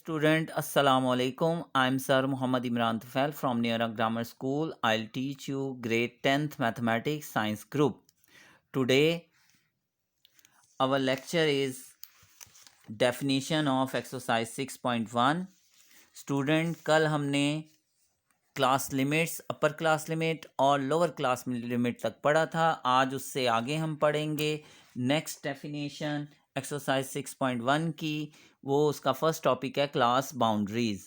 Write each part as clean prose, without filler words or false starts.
student, Assalamu alaikum. I'm Sir Muhammad Imran Tufail from Neera Grammar School. I'll teach you grade 10th Mathematics Science Group. Today, our lecture is definition of exercise 6.1. Student, कल हमने class limits, अपर class limit और lower class limit तक पढ़ा था. आज उससे आगे हम पढ़ेंगे नेक्स्ट डेफिनेशन एक्सरसाइज 6.1 की. वो उसका फर्स्ट टॉपिक है class boundaries.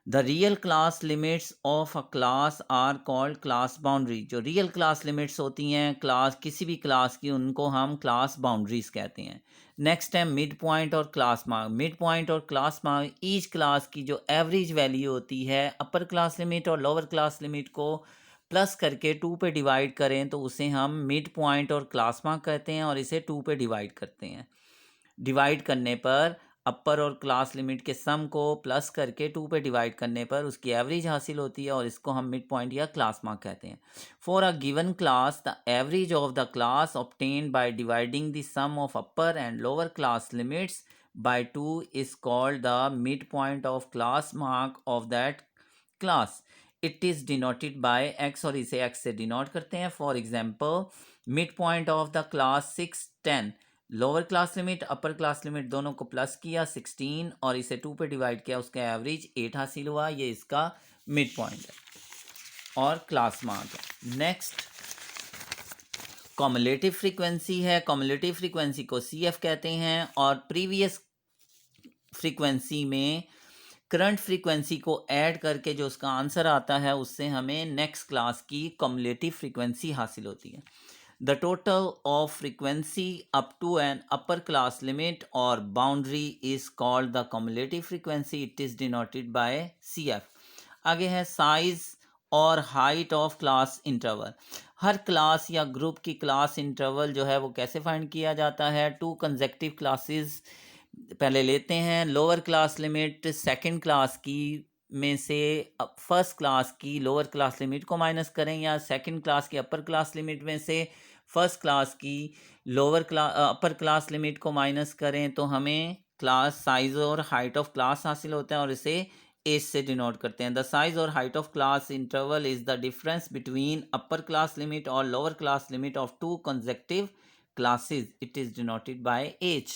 The real class limits of a class are called class boundary. जो रियल क्लास लिमिट्स होती हैं क्लास किसी भी क्लास की, उनको हम क्लास बाउंड्रीज कहते हैं. नेक्स्ट है मिड पॉइंट और क्लास मार्क. मिड पॉइंट और क्लास मार्क ईच क्लास की जो एवरेज वैल्यू होती है, अपर क्लास लिमिट और लोअर क्लास लिमिट को प्लस करके 2 पे डिवाइड करें तो उसे हम मिड पॉइंट और क्लास मार्क कहते हैं, और इसे 2 पे डिवाइड करते हैं. डिवाइड करने पर अपर और क्लास लिमिट के सम को प्लस करके 2 पे डिवाइड करने पर उसकी एवरेज हासिल होती है, और इसको हम मिड पॉइंट या क्लास मार्क कहते हैं. For a given class the average of the class obtained by dividing the sum of upper and lower class limits by 2 is called the mid point of class mark of that class. It is denoted by x, और इसे x से denote करते हैं. For example, mid point of the class 610, lower class limit upper class limit दोनों को plus किया 16 और इसे 2 पे डिवाइड किया, उसका एवरेज 8 हासिल हुआ. ये इसका मिड पॉइंट है और क्लास मार्क है. नेक्स्ट कॉम्युलेटिव फ्रीक्वेंसी है. कॉम्युलेटिव फ्रीक्वेंसी को CF कहते हैं, और प्रीवियस फ्रीक्वेंसी में करंट फ्रीक्वेंसी को ऐड करके जो उसका आंसर आता है उससे हमें नेक्स्ट क्लास की कॉम्युलेटिव फ्रीक्वेंसी हासिल होती है. The total of frequency up to an upper class limit or boundary is called the cumulative frequency. It is denoted by CF. आगे है size और height of class interval. Her class या group की class interval जो है वो कैसे find किया जाता है. 2 कंसेक्टिव क्लासेस पहले लेते हैं. Lower class limit second class की में से फर्स्ट क्लास की लोअर क्लास लिमिट को माइनस करें, या सेकंड क्लास की अपर क्लास लिमिट में से फर्स्ट क्लास की lower class upper class limit को माइनस करें, तो हमें क्लास साइज और हाइट ऑफ क्लास हासिल होता है, और इसे एज से डिनोट करते हैं. द साइज और height of class interval is the difference between upper class limit और lower class limit of 2 consecutive classes. It is denoted by as.